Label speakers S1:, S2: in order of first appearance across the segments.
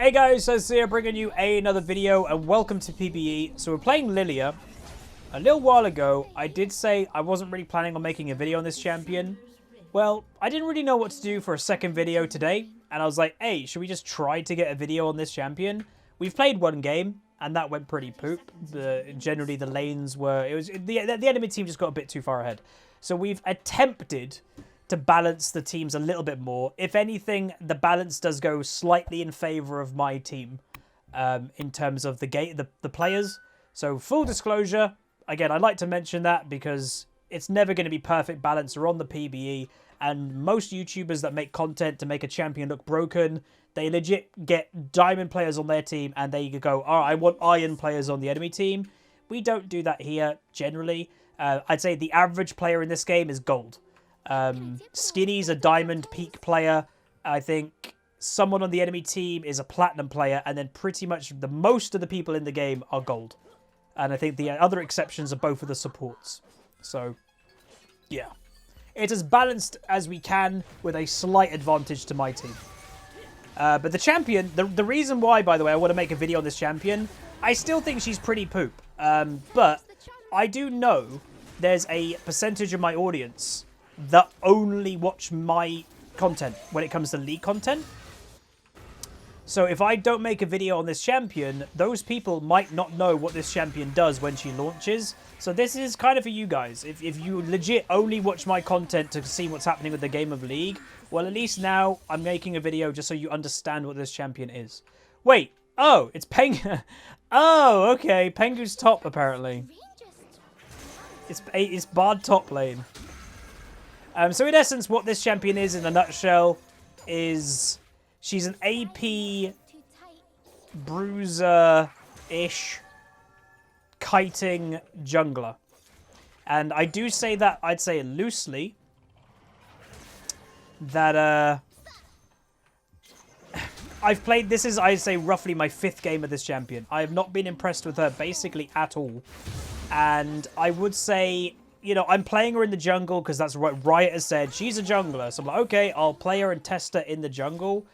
S1: Hey guys, HuzzyGames bringing you another video and welcome to PBE. So we're playing LILLIA. A little while ago, I did say I wasn't really planning on making a video on this champion. Well, I didn't really know what to do for a second video today, and I was like, hey, should we just try to get a video on this champion? We've played one game, and that went pretty poop. Generally, the lanes were... the enemy team just got a bit too far ahead. So we've attempted to balance the teams a little bit more. If anything, the balance does go slightly in favor of my team in terms of the players. So full disclosure, again, I'd like to mention that because it's never going to be perfect balance. We're on the PBE, and most YouTubers that make content to make a champion look broken, they legit get diamond players on their team and they go, oh, I want iron players on the enemy team. We don't do that here generally. I'd say the average player in this game is gold. Skinny's a diamond peak player. I think someone on the enemy team is a platinum player, and then pretty much most of the people in the game are gold. And I think the other exceptions are both of the supports. So, yeah. It's as balanced as we can with a slight advantage to my team. But the champion, the reason why, by the way, I want to make a video on this champion, I still think she's pretty poop. But I do know there's a percentage of my audience that only watch my content when it comes to League content. So if I don't make a video on this champion, those people might not know what this champion does when she launches. So this is kind of for you guys. If you legit only watch my content to see what's happening with the game of League, well, at least now I'm making a video just so you understand what this champion is. Wait. Oh, it's Peng... Oh, okay. Pengu's top, apparently. It's Bard top lane. So in essence, what this champion is in a nutshell is she's an AP bruiser-ish kiting jungler. And I do say that, I'd say loosely, that I've played, this is, I'd say, roughly my 5th game of this champion. I have not been impressed with her basically at all. And I would say, you know, I'm playing her in the jungle because that's what Riot has said. She's a jungler. So I'm like, okay, I'll play her and test her in the jungle.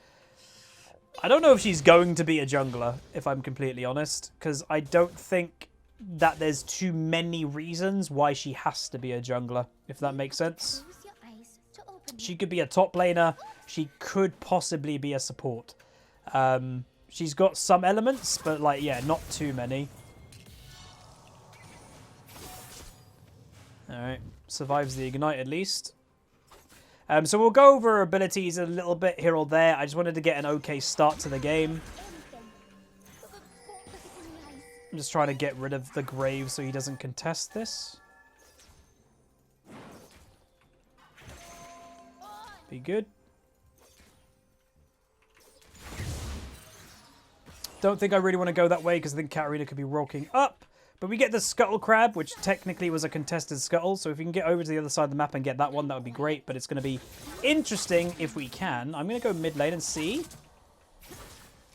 S1: I don't know if she's going to be a jungler, if I'm completely honest, because I don't think that there's too many reasons why she has to be a jungler, if that makes sense. She could be a top laner. She could possibly be a support. She's got some elements, but, like, yeah, not too many. Alright, survives the ignite at least. So we'll go over her abilities a little bit here or there. I just wanted to get an okay start to the game. I'm just trying to get rid of the Grave so he doesn't contest this. Be good. Don't think I really want to go that way because I think Katarina could be rocking up. But we get the Scuttle Crab, which technically was a contested Scuttle. So if we can get over to the other side of the map and get that one, that would be great. But it's going to be interesting if we can. I'm going to go mid lane and see.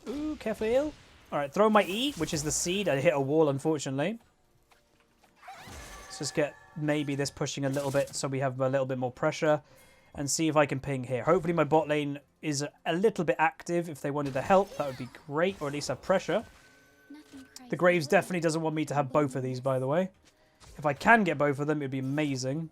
S1: Ooh, careful. All right, throw my E, which is the seed. I hit a wall, unfortunately. Let's just get maybe this pushing a little bit so we have a little bit more pressure. And see if I can ping here. Hopefully my bot lane is a little bit active. If they wanted to help, that would be great. Or at least have pressure. The Graves definitely doesn't want me to have both of these, by the way. If I can get both of them, it would be amazing.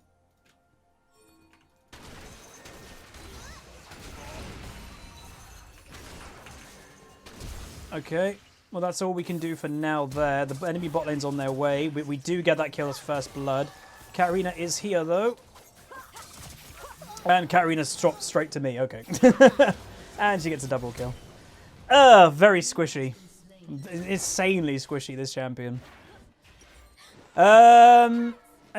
S1: Okay. Well, that's all we can do for now there. The enemy bot lane's on their way. We do get that kill as first blood. Katarina is here, though. And Katarina's dropped straight to me. Okay. And she gets a double kill. Very squishy. Insanely squishy, this champion. At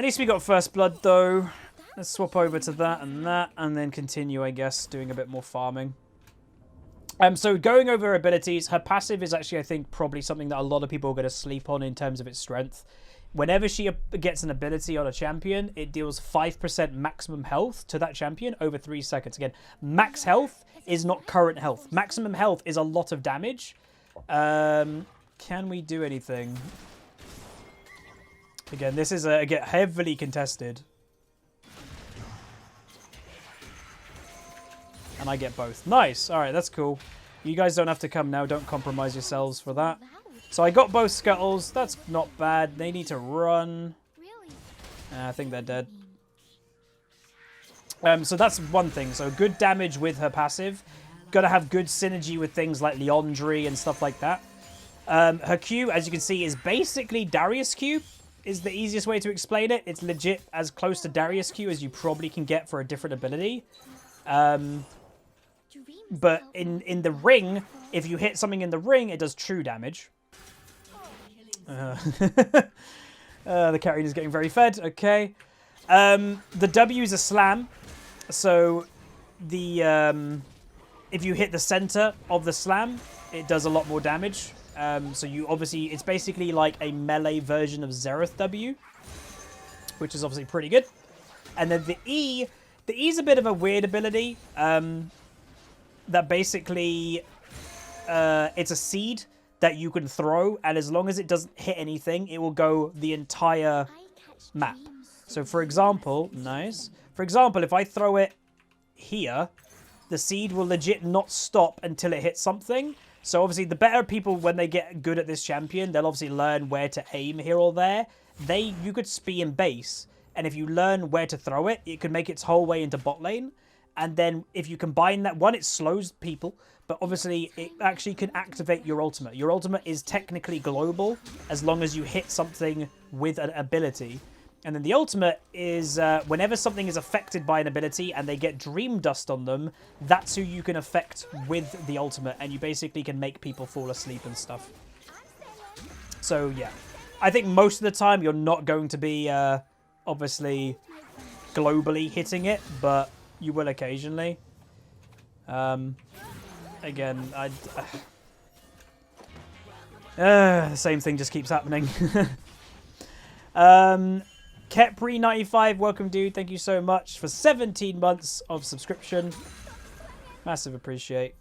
S1: least we got first blood, though. Let's swap over to that, and then continue, I guess, doing a bit more farming. So going over her abilities, her passive is actually, I think, probably something that a lot of people are going to sleep on in terms of its strength. Whenever she gets an ability on a champion, it deals 5% maximum health to that champion over 3 seconds. Again, max health is not current health. Maximum health is a lot of damage. Can we do anything? Again, this is again heavily contested. And I get both. Nice. All right, that's cool. You guys don't have to come now. Don't compromise yourselves for that. So I got both scuttles. That's not bad. They need to run. I think they're dead. So that's one thing. So good damage with her passive. Got to have good synergy with things like Leandry and stuff like that. Her Q, as you can see, is basically Darius Q. Is the easiest way to explain it. It's legit as close to Darius Q as you probably can get for a different ability. But in the ring, if you hit something in the ring, it does true damage. The carry is getting very fed. Okay. The W is a slam. So the if you hit the center of the slam, it does a lot more damage. So you obviously, it's basically like a melee version of Xerath W, which is obviously pretty good. And then the E is a bit of a weird ability. That basically, it's a seed that you can throw, and as long as it doesn't hit anything, it will go the entire map. So for example, nice. For example, if I throw it here, the seed will legit not stop until it hits something. So obviously, the better people, when they get good at this champion, they'll obviously learn where to aim here or there. You could be in base, and if you learn where to throw it, it could make its whole way into bot lane. And then if you combine that, one, it slows people, but obviously it actually can activate your ultimate. Your ultimate is technically global as long as you hit something with an ability. And then the ultimate is whenever something is affected by an ability and they get Dream Dust on them, that's who you can affect with the ultimate, and you basically can make people fall asleep and stuff. So yeah, I think most of the time you're not going to be obviously globally hitting it, but you will occasionally. Again, the same thing just keeps happening. Kepri95, welcome dude. Thank you so much for 17 months of subscription. Massive appreciate.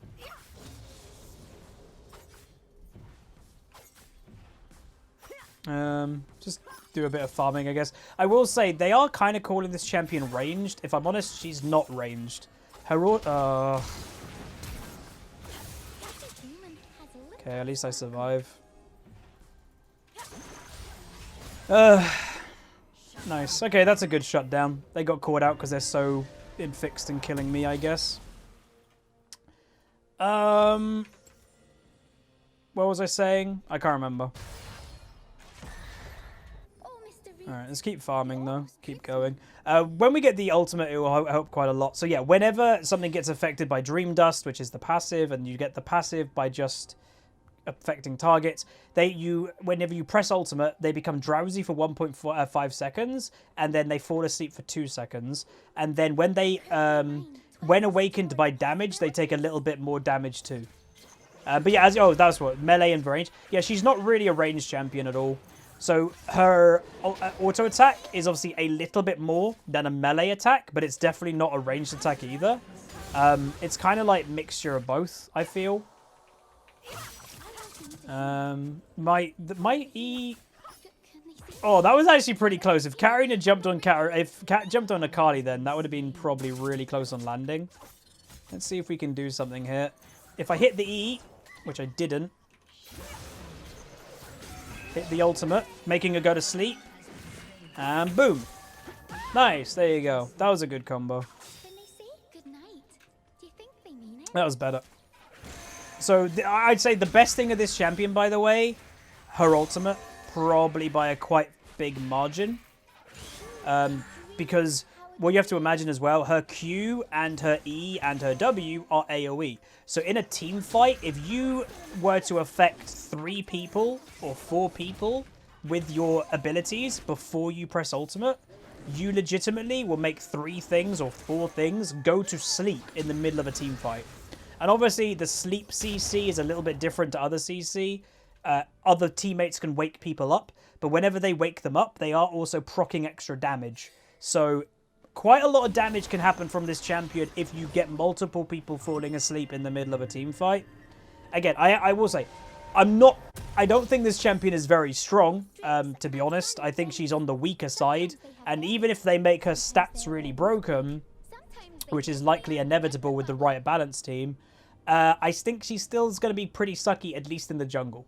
S1: Just do a bit of farming, I guess. I will say, they are kind of calling this champion ranged. If I'm honest, she's not ranged. Her... Okay, at least I survive. Nice. Okay, that's a good shutdown. They got caught out because they're so infixed and killing me, I guess. What was I saying? I can't remember. Alright, let's keep farming though. Keep going. When we get the ultimate, it will help quite a lot. So yeah, whenever something gets affected by Dream Dust, which is the passive, and you get the passive by just affecting targets, whenever you press ultimate, they become drowsy for 1.5 seconds, and then they fall asleep for 2 seconds. And then when they, when awakened by damage, they take a little bit more damage too. But yeah, that's what, melee and range. Yeah, she's not really a ranged champion at all. So her auto attack is obviously a little bit more than a melee attack, but it's definitely not a ranged attack either. It's kind of like mixture of both, I feel. My E... Oh, that was actually pretty close. If Karina jumped on jumped on Akali, then that would have been probably really close on landing. Let's see if we can do something here. If I hit the E, which I didn't, hit the ultimate, making her go to sleep, and boom. Nice, there you go. That was a good combo. That was better. So I'd say the best thing of this champion, by the way, her ultimate, probably by a quite big margin. Because what you have to imagine as well, her Q and her E and her W are AoE. So in a team fight, if you were to affect 3 people or 4 people with your abilities before you press ultimate, you legitimately will make 3 things or 4 things go to sleep in the middle of a team fight. And obviously, the sleep CC is a little bit different to other CC. Other teammates can wake people up, but whenever they wake them up, they are also proccing extra damage. So quite a lot of damage can happen from this champion if you get multiple people falling asleep in the middle of a team fight. Again, I will say, I don't think this champion is very strong, to be honest. I think she's on the weaker side. And even if they make her stats really broken, which is likely inevitable with the right balance team, I think she still is going to be pretty sucky, at least in the jungle.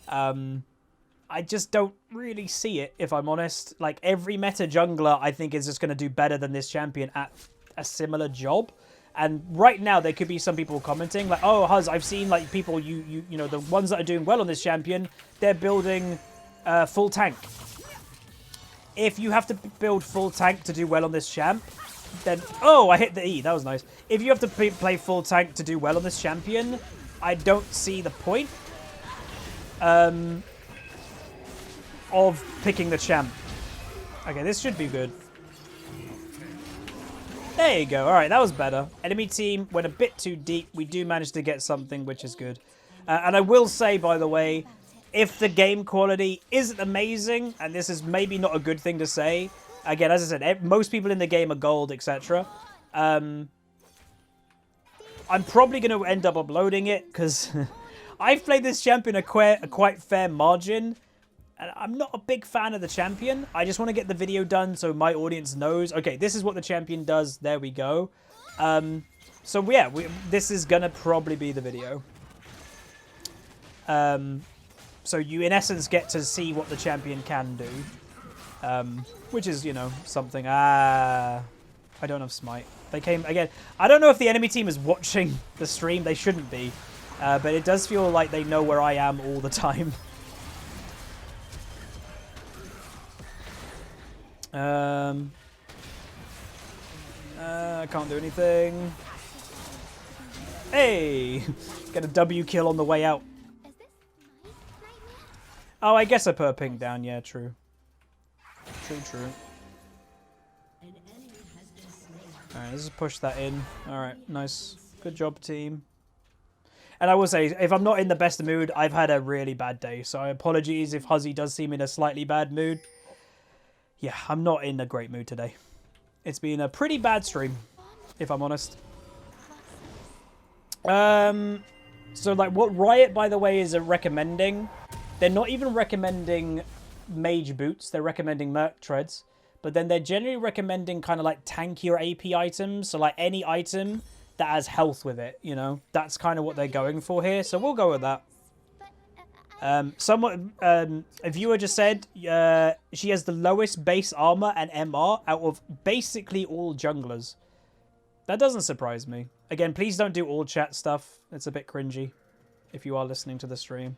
S1: I just don't really see it, if I'm honest. Like, every meta jungler, I think, is just going to do better than this champion at a similar job. And right now, there could be some people commenting, like, oh, Huz, I've seen, like, people, you know, the ones that are doing well on this champion, they're building full tank. If you have to build full tank to do well on this champ, then... Oh, I hit the E. That was nice. If you have to play full tank to do well on this champion, I don't see the point of picking the champ. Okay, this should be good. There you go. All right, that was better. Enemy team went a bit too deep. We do manage to get something, which is good. And I will say, by the way, if the game quality isn't amazing, and this is maybe not a good thing to say, again, as I said, most people in the game are gold, etc. I'm probably going to end up uploading it, because I've played this champion a quite fair margin. And I'm not a big fan of the champion. I just want to get the video done so my audience knows, okay, this is what the champion does. There we go. So, yeah, this is going to probably be the video. So you, in essence, get to see what the champion can do. Which is, you know, something. I don't have smite. They came, again, I don't know if the enemy team is watching the stream. They shouldn't be. But it does feel like they know where I am all the time. I can't do anything. Hey! Get a W kill on the way out. Oh, I guess I put a ping down. Yeah, true. True. Alright, let's just push that in. Alright, nice. Good job, team. And I will say, if I'm not in the best mood, I've had a really bad day. So apologies if Huzzy does seem in a slightly bad mood. Yeah, I'm not in a great mood today. It's been a pretty bad stream, if I'm honest. So, like, what Riot, by the way, is recommending, they're not even recommending mage boots. They're recommending merc treads. But then they're generally recommending kind of like tankier AP items. So, like, any item that has health with it, you know? That's kind of what they're going for here. So, we'll go with that. A viewer just said she has the lowest base armor and MR out of basically all junglers. That doesn't surprise me. Again, please don't do all chat stuff. It's a bit cringy if you are listening to the stream.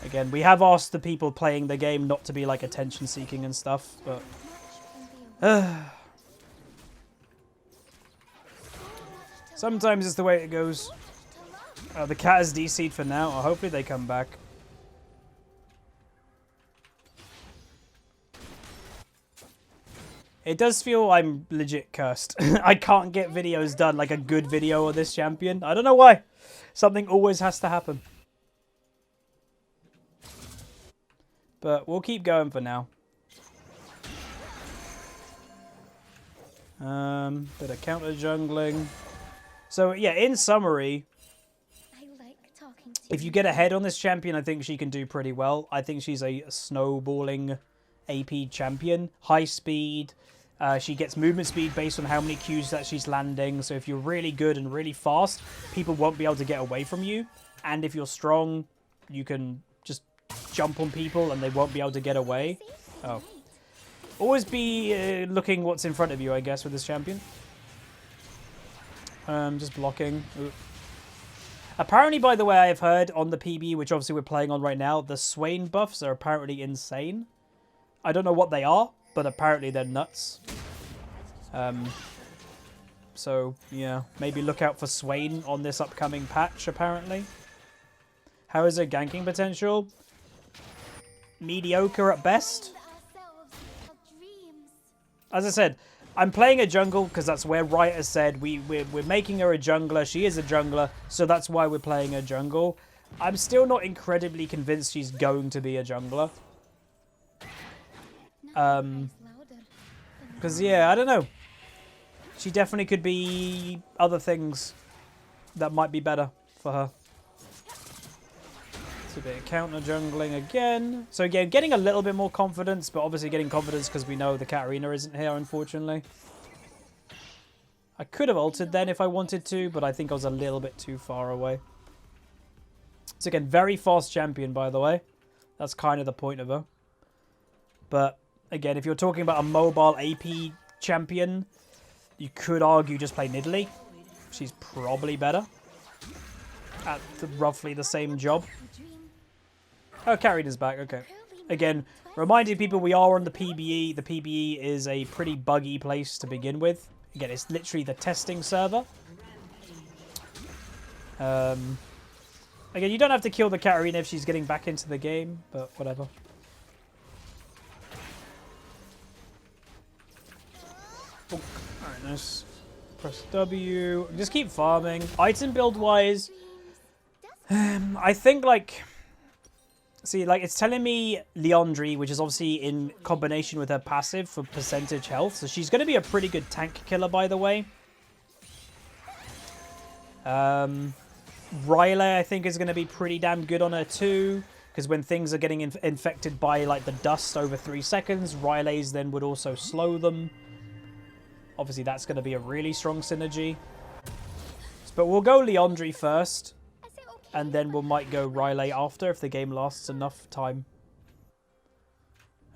S1: Again, we have asked the people playing the game not to be like attention seeking and stuff, but sometimes it's the way it goes. The cat is DC'd for now. Hopefully they come back. It does feel I'm legit cursed. I can't get videos done, like a good video of this champion. I don't know why. Something always has to happen. But we'll keep going for now. Bit of counter jungling. So yeah, in summary, if you get ahead on this champion, I think she can do pretty well. I think she's a snowballing AP champion. High speed. She gets movement speed based on how many Qs that she's landing. So if you're really good and really fast, people won't be able to get away from you. And if you're strong, you can just jump on people and they won't be able to get away. Oh. Always be looking what's in front of you, I guess, with this champion. Just blocking. Ooh. Apparently, by the way, I've heard on the PB, which obviously we're playing on right now, the Swain buffs are apparently insane. I don't know what they are, but apparently they're nuts. So, yeah, maybe look out for Swain on this upcoming patch, apparently. How is her ganking potential? Mediocre at best. As I said, I'm playing a jungle because that's where Riot has said we're making her a jungler. She is a jungler, so that's why we're playing a jungle. I'm still not incredibly convinced she's going to be a jungler. Because, yeah, I don't know. She definitely could be other things that might be better for her. It's a bit of counter jungling again. So again, getting a little bit more confidence, but obviously getting confidence because we know the Katarina isn't here, unfortunately. I could have ulted then if I wanted to, but I think I was a little bit too far away. So again, very fast champion, by the way. That's kind of the point of her. But again, if you're talking about a mobile AP champion, you could argue just play Nidalee. She's probably better at roughly the same job. Oh, Carried is back. Okay. Again, reminding people we are on the PBE. The PBE is a pretty buggy place to begin with. Again, it's literally the testing server. Again, you don't have to kill the Katarina if she's getting back into the game, but whatever. Oh, alright, nice. Press W. Just keep farming. Item build-wise, I think, like... See, like, it's telling me Liandry, which is obviously in combination with her passive for percentage health. So she's going to be a pretty good tank killer, by the way. Riley, I think, is going to be pretty damn good on her too. Because when things are getting infected by, like, the dust over 3 seconds, Riley's then would also slow them. Obviously, that's going to be a really strong synergy. But we'll go Liandry first. And then we might go Riley after if the game lasts enough time.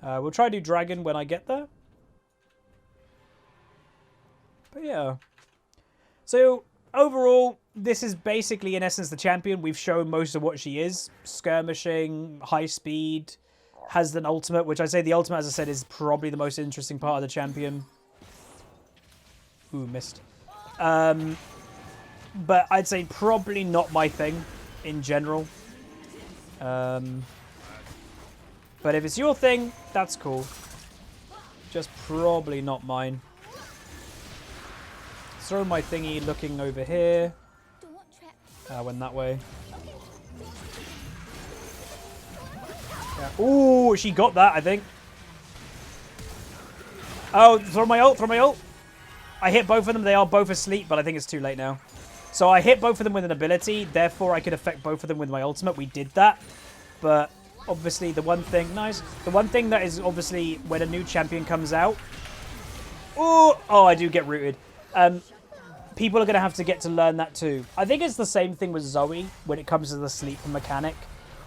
S1: We'll try to do Dragon when I get there. But yeah. So, overall, this is basically, in essence, the champion. We've shown most of what she is. Skirmishing, high speed, has an ultimate, which I say the ultimate, as I said, is probably the most interesting part of the champion. Ooh, missed. But I'd say probably not my thing. In general. But if it's your thing, that's cool. Just probably not mine. Throw my thingy looking over here. Went that way. Yeah. Ooh, she got that, I think. Oh, throw my ult, throw my ult. I hit both of them. They are both asleep, but I think it's too late now. So I hit both of them with an ability, therefore I could affect both of them with my ultimate. We did that, but obviously the one thing, nice. The one thing that is obviously when a new champion comes out, oh, I do get rooted. People are going to have to get to learn that too. I think it's the same thing with Zoe when it comes to the sleep mechanic.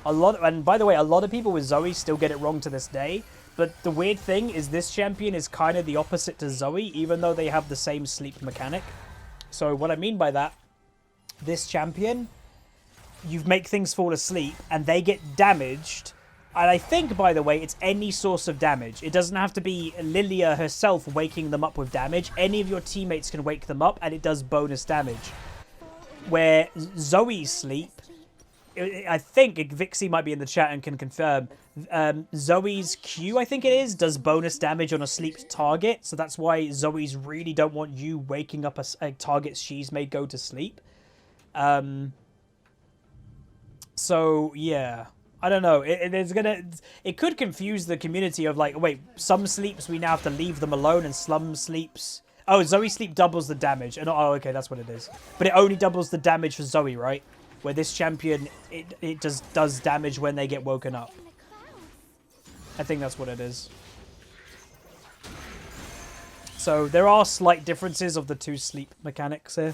S1: And by the way, a lot of people with Zoe still get it wrong to this day. But the weird thing is this champion is kind of the opposite to Zoe, even though they have the same sleep mechanic. So what I mean by that, this champion, you make things fall asleep and they get damaged. And I think, by the way, it's any source of damage. It doesn't have to be LILLIA herself waking them up with damage. Any of your teammates can wake them up and it does bonus damage. Where Zoe's sleep, I think Vixie might be in the chat and can confirm, Zoe's Q, I think it is, does bonus damage on a sleep target. So that's why Zoe's really don't want you waking up a target she's made go to sleep. So yeah, I don't know. It could confuse the community of like, wait, some sleeps we now have to leave them alone, and some sleeps. Oh, Zoe sleep doubles the damage, and oh, okay, that's what it is. But it only doubles the damage for Zoe, right? Where this champion, it just does damage when they get woken up. I think that's what it is. So there are slight differences of the two sleep mechanics here.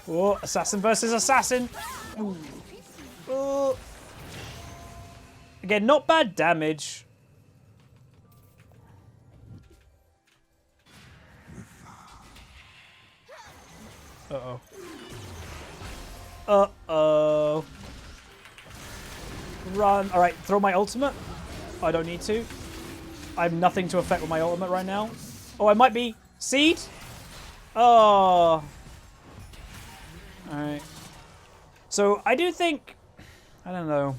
S1: Oh, assassin versus assassin. Ooh. Oh. Again, not bad damage. Uh-oh. Uh-oh. Run. All right, throw my ultimate. I don't need to. I have nothing to affect with my ultimate right now. Oh, I might be. Seed? Oh. Alright. So, I do think... I don't know.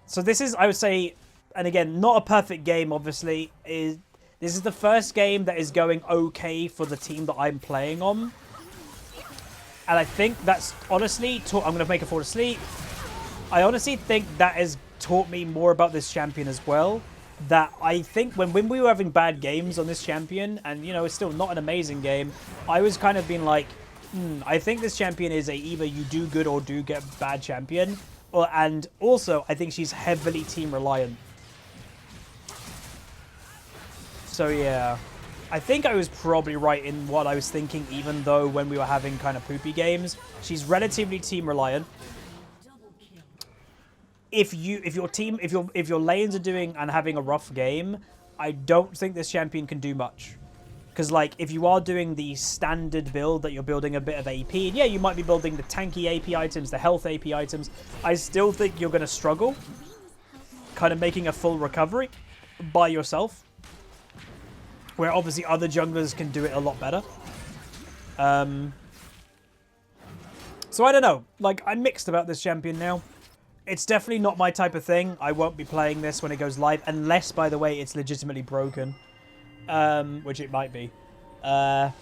S1: So, this is, I would say... And again, not a perfect game, obviously. This is the first game that is going okay for the team that I'm playing on. And I think that's, honestly... I'm going to make her fall asleep. I honestly think that has taught me more about this champion as well. That I think when we were having bad games on this champion, and, you know, it's still not an amazing game, I was kind of being like... I think this champion is either you do good or do get bad champion. And also, I think she's heavily team reliant. So, yeah. I think I was probably right in what I was thinking, even though when we were having kind of poopy games. She's relatively team reliant. If your lanes are doing and having a rough game, I don't think this champion can do much. Because, like, if you are doing the standard build that you're building a bit of AP, and yeah, you might be building the tanky AP items, the health AP items, I still think you're going to struggle kind of making a full recovery by yourself. Where obviously other junglers can do it a lot better. So I don't know. Like, I'm mixed about this champion now. It's definitely not my type of thing. I won't be playing this when it goes live. Unless, by the way, it's legitimately broken. Which it might be. But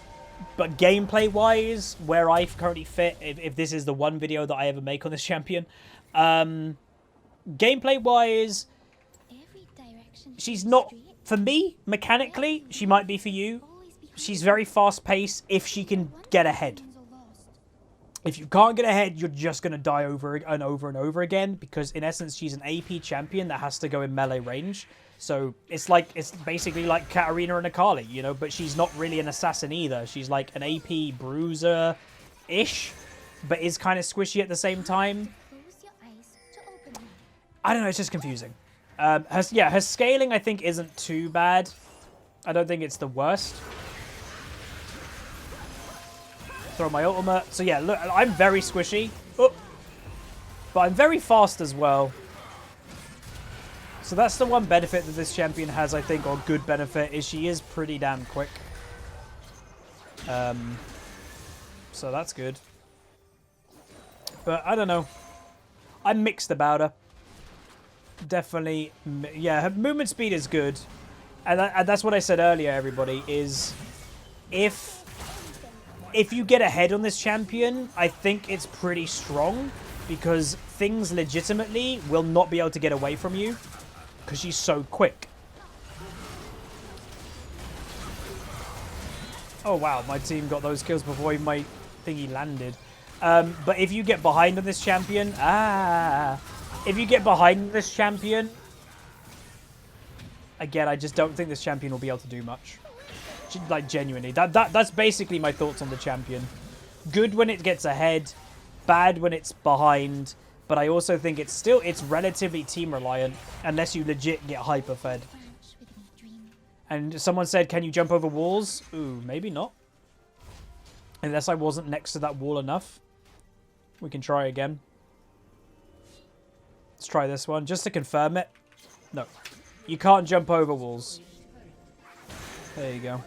S1: gameplay-wise, where I currently fit, if this is the one video that I ever make on this champion, gameplay-wise, she's not... For me, mechanically, she might be for you. She's very fast-paced if she can get ahead. If you can't get ahead, you're just going to die over and over and over again. Because, in essence, she's an AP champion that has to go in melee range. So, it's basically like Katarina and Akali, you know? But she's not really an assassin either. She's like an AP bruiser-ish. But is kind of squishy at the same time. I don't know, it's just confusing. Her scaling, I think, isn't too bad. I don't think it's the worst. Throw my ultimate. So, yeah, look, I'm very squishy. Oh. But I'm very fast as well. So that's the one benefit that this champion has, I think, or good benefit, is she is pretty damn quick. So that's good. But I don't know. I'm mixed about her. Definitely, yeah, her movement speed is good. And that's what I said earlier, everybody, is if you get ahead on this champion, I think it's pretty strong. Because things legitimately will not be able to get away from you. Because she's so quick. Oh, wow, my team got those kills before my thingy landed. But if you get behind on this champion... If you get behind this champion, again, I just don't think this champion will be able to do much. Like, genuinely. That's basically my thoughts on the champion. Good when it gets ahead, bad when it's behind, but I also think it's relatively team reliant, unless you legit get hyper fed. And someone said, can you jump over walls? Ooh, maybe not. Unless I wasn't next to that wall enough. We can try again. Let's try this one, just to confirm it. No. You can't jump over walls. There you go.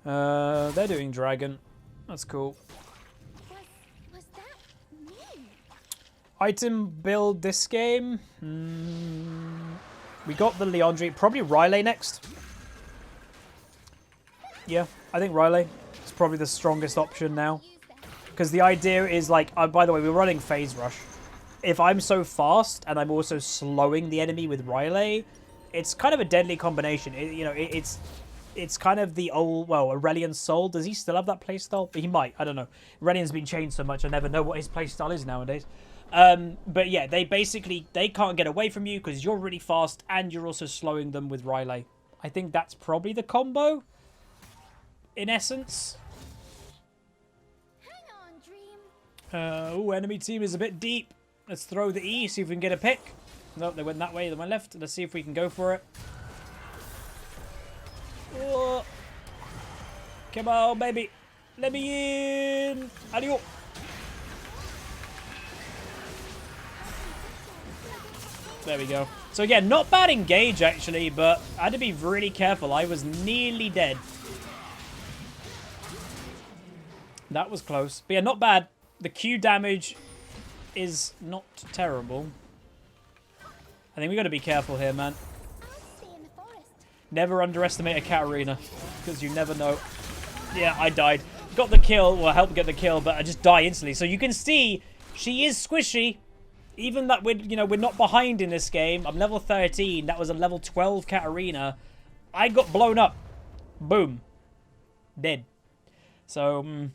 S1: They're doing dragon. That's cool. Item build this game. We got the Leandri. Probably Riley next. Yeah, I think Riley. It's probably the strongest option now. Because the idea is like, by the way, we're running phase rush. If I'm so fast and I'm also slowing the enemy with Riley, it's kind of a deadly combination. It's kind of the old, well, Aurelian's soul. Does he still have that playstyle? He might. I don't know. Aurelian's been changed so much, I never know what his playstyle is nowadays. But yeah, they can't get away from you because you're really fast and you're also slowing them with Riley. I think that's probably the combo, in essence. Oh, enemy team is a bit deep. Let's throw the E, see if we can get a pick. No, they went that way, they went left. Let's see if we can go for it. Oh. Come on, baby. Let me in. Adios. There we go. So again, not bad engage actually, but I had to be really careful. I was nearly dead. That was close. But yeah, not bad. The Q damage is not terrible. I think we got to be careful here, man. Never underestimate a Katarina, because you never know. Yeah, I died. Got the kill, well, helped get the kill, but I just die instantly. So you can see, she is squishy. Even that we're not behind in this game. I'm level 13. That was a level 12 Katarina. I got blown up. Boom. Dead. So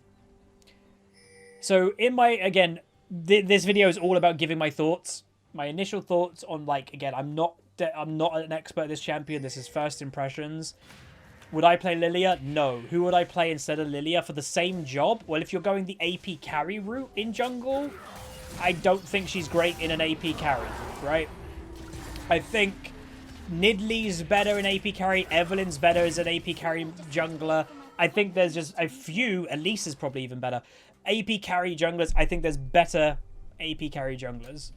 S1: in my, again, this video is all about giving my thoughts. My initial thoughts on, like, again, I'm not an expert at this champion. This is first impressions. Would I play LILLIA? No. Who would I play instead of LILLIA for the same job? Well, if you're going the AP carry route in jungle, I don't think she's great in an AP carry, right? I think Nidlee's better in AP carry. Evelyn's better as an AP carry jungler. I think there's just a few. Elise is probably even better. AP carry junglers, I think there's better AP carry junglers.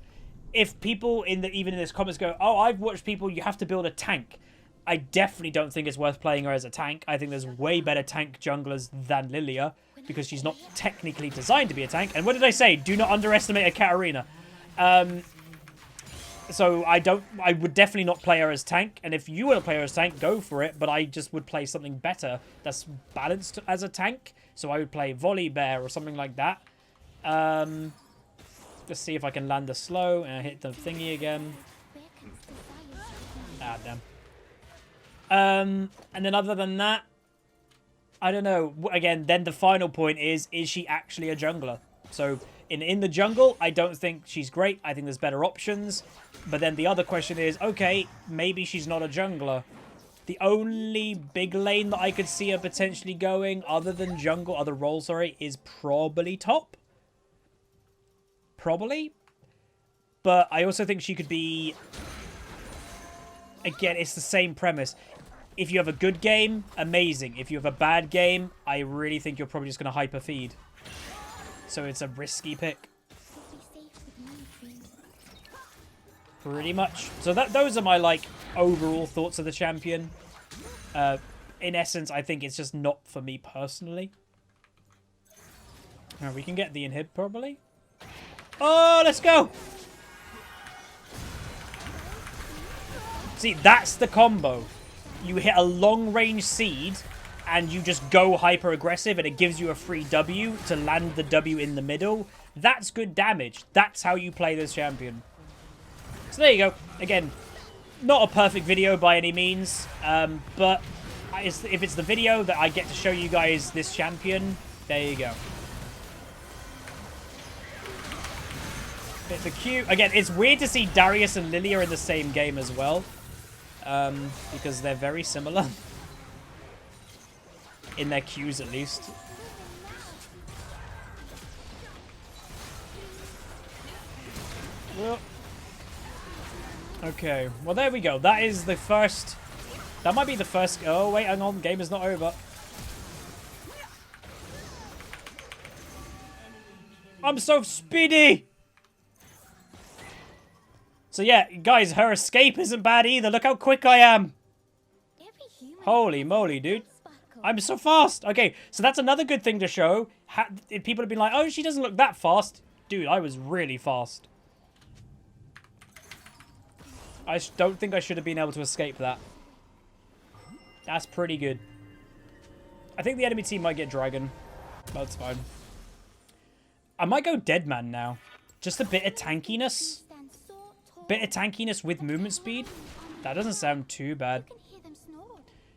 S1: If people even in this comments go, oh, I've watched people, you have to build a tank. I definitely don't think it's worth playing her as a tank. I think there's way better tank junglers than LILLIA because she's not technically designed to be a tank. And what did I say? Do not underestimate a Katarina. So I would definitely not play her as tank. And if you want to play her as tank, go for it. But I just would play something better that's balanced as a tank. So I would play Volley Bear or something like that. Let's see if I can land a slow and hit the thingy again. Ah, damn. And then other than that, I don't know. Again, then the final point is she actually a jungler? So in the jungle, I don't think she's great. I think there's better options. But then the other question is, okay, maybe she's not a jungler. The only big lane that I could see her potentially going, other than jungle, other roles, sorry, is probably top. Probably. But I also think she could be... Again, it's the same premise. If you have a good game, amazing. If you have a bad game, I really think you're probably just going to hyper feed. So it's a risky pick. Pretty much. So those are my, like, overall thoughts of the champion. In essence, I think it's just not for me personally. Now, we can get the inhib probably. Oh, let's go! See, that's the combo. You hit a long-range seed, and you just go hyper-aggressive, and it gives you a free W to land the W in the middle. That's good damage. That's how you play this champion. So there you go. Again, not a perfect video by any means, but if it's the video that I get to show you guys this champion, there you go. Hit the Q. Again, it's weird to see Darius and LILLIA in the same game as well. Because they're very similar. In their Qs, at least. Well, okay. Well, there we go. That is the first... That might be the first... Oh, wait, hang on. The game is not over. I'm so speedy! So yeah, guys, her escape isn't bad either. Look how quick I am. Holy moly, dude. I'm so fast. Okay, so that's another good thing to show. People have been like, oh, she doesn't look that fast. Dude, I was really fast. I don't think I should have been able to escape that. That's pretty good. I think the enemy team might get Dragon. That's fine. I might go Deadman now. Just a bit of tankiness. Bit of tankiness with movement speed. That doesn't sound too bad.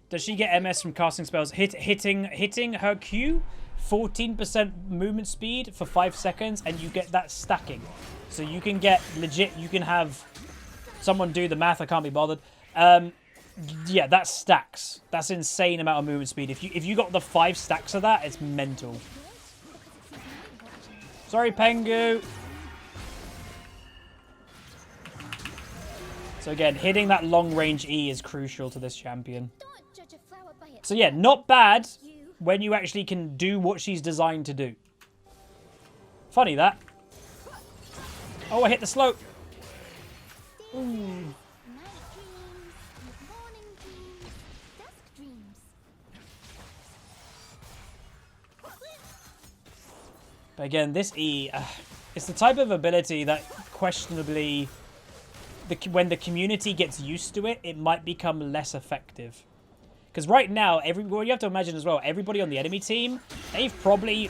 S1: Does she get MS from casting spells? Hitting her Q, 14% movement speed for 5 seconds, and you get that stacking. So you can get legit. You can have someone do the math. I can't be bothered. Yeah, that stacks. That's an insane amount of movement speed. If you got the 5 stacks of that, it's mental. Sorry, Pengu. So again, hitting that long-range E is crucial to this champion. So yeah, not bad when you actually can do what she's designed to do. Funny that. Oh, I hit the slope. Ooh. But again, this E, it's the type of ability that questionably... when the community gets used to it, it might become less effective. Because right now, well, you have to imagine as well, everybody on the enemy team, they've probably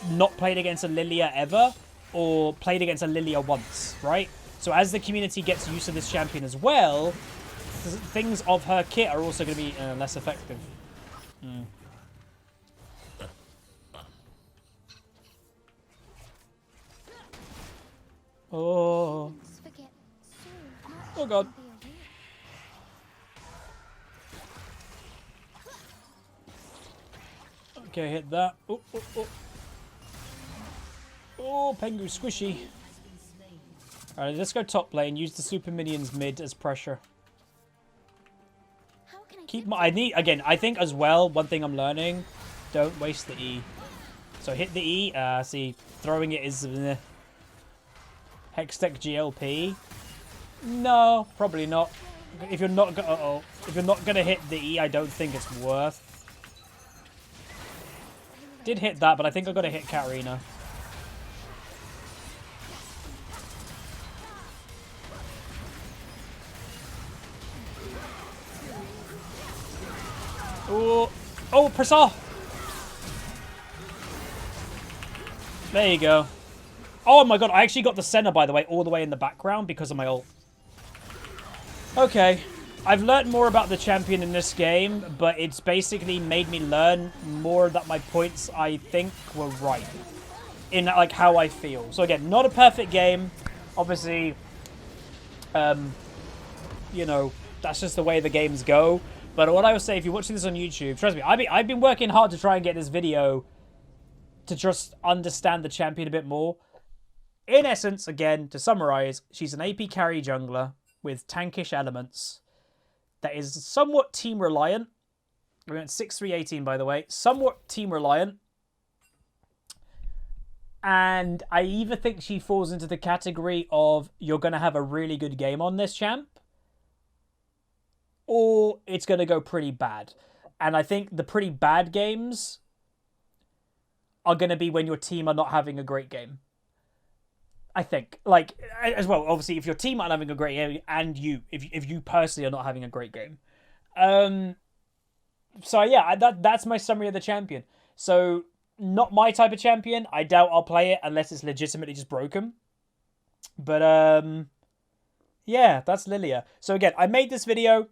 S1: not played against a LILLIA ever, or played against a LILLIA once, right? So as the community gets used to this champion as well, things of her kit are also going to be less effective. Mm. Oh. Oh god. Okay, hit that. Oh, oh, oh. Oh, Pengu squishy. Alright, let's go top lane. Use the super minions mid as pressure. Keep my... I think as well, one thing I'm learning, don't waste the E. So hit the E. See, throwing it is... Hextech GLP. No, probably not. If you're not... If you're not going to hit the E, I don't think it's worth. Did hit that, but I think I got to hit Katarina. Oh, oh, Prasal! There you go. Oh my god, I actually got the center, by the way, all the way in the background because of my ult. Okay. I've learned more about the champion in this game, but it's basically made me learn more that my points, I think, were right. In, like, how I feel. So again, not a perfect game. Obviously, you know, that's just the way the games go. But what I would say, if you're watching this on YouTube, trust me, I've been working hard to try and get this video to just understand the champion a bit more. In essence, again, to summarize, she's an AP carry jungler with tankish elements that is somewhat team reliant. We went 6-3-18, by the way. Somewhat team reliant. And I either think she falls into the category of you're going to have a really good game on this champ, or it's going to go pretty bad. And I think the pretty bad games are going to be when your team are not having a great game. I think. Like, as well, obviously, if your team aren't having a great game, and if you personally are not having a great game. So, yeah, that's my summary of the champion. So, not my type of champion. I doubt I'll play it unless it's legitimately just broken. But, yeah, that's LILLIA. So, again, I made this video.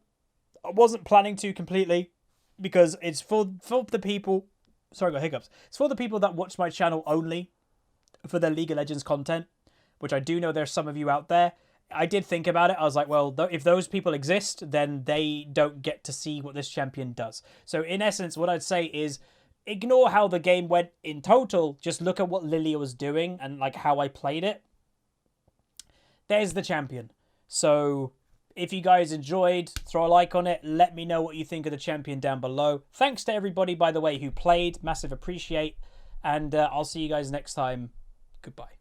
S1: I wasn't planning to completely because it's for the people... Sorry, I got hiccups. It's for the people that watch my channel only for their League of Legends content, which I do know there's some of you out there. I did think about it. I was like, well, if those people exist, then they don't get to see what this champion does. So in essence, what I'd say is ignore how the game went in total. Just look at what LILLIA was doing and like how I played it. There's the champion. So if you guys enjoyed, throw a like on it. Let me know what you think of the champion down below. Thanks to everybody, by the way, who played. Massive appreciate. And I'll see you guys next time. Goodbye.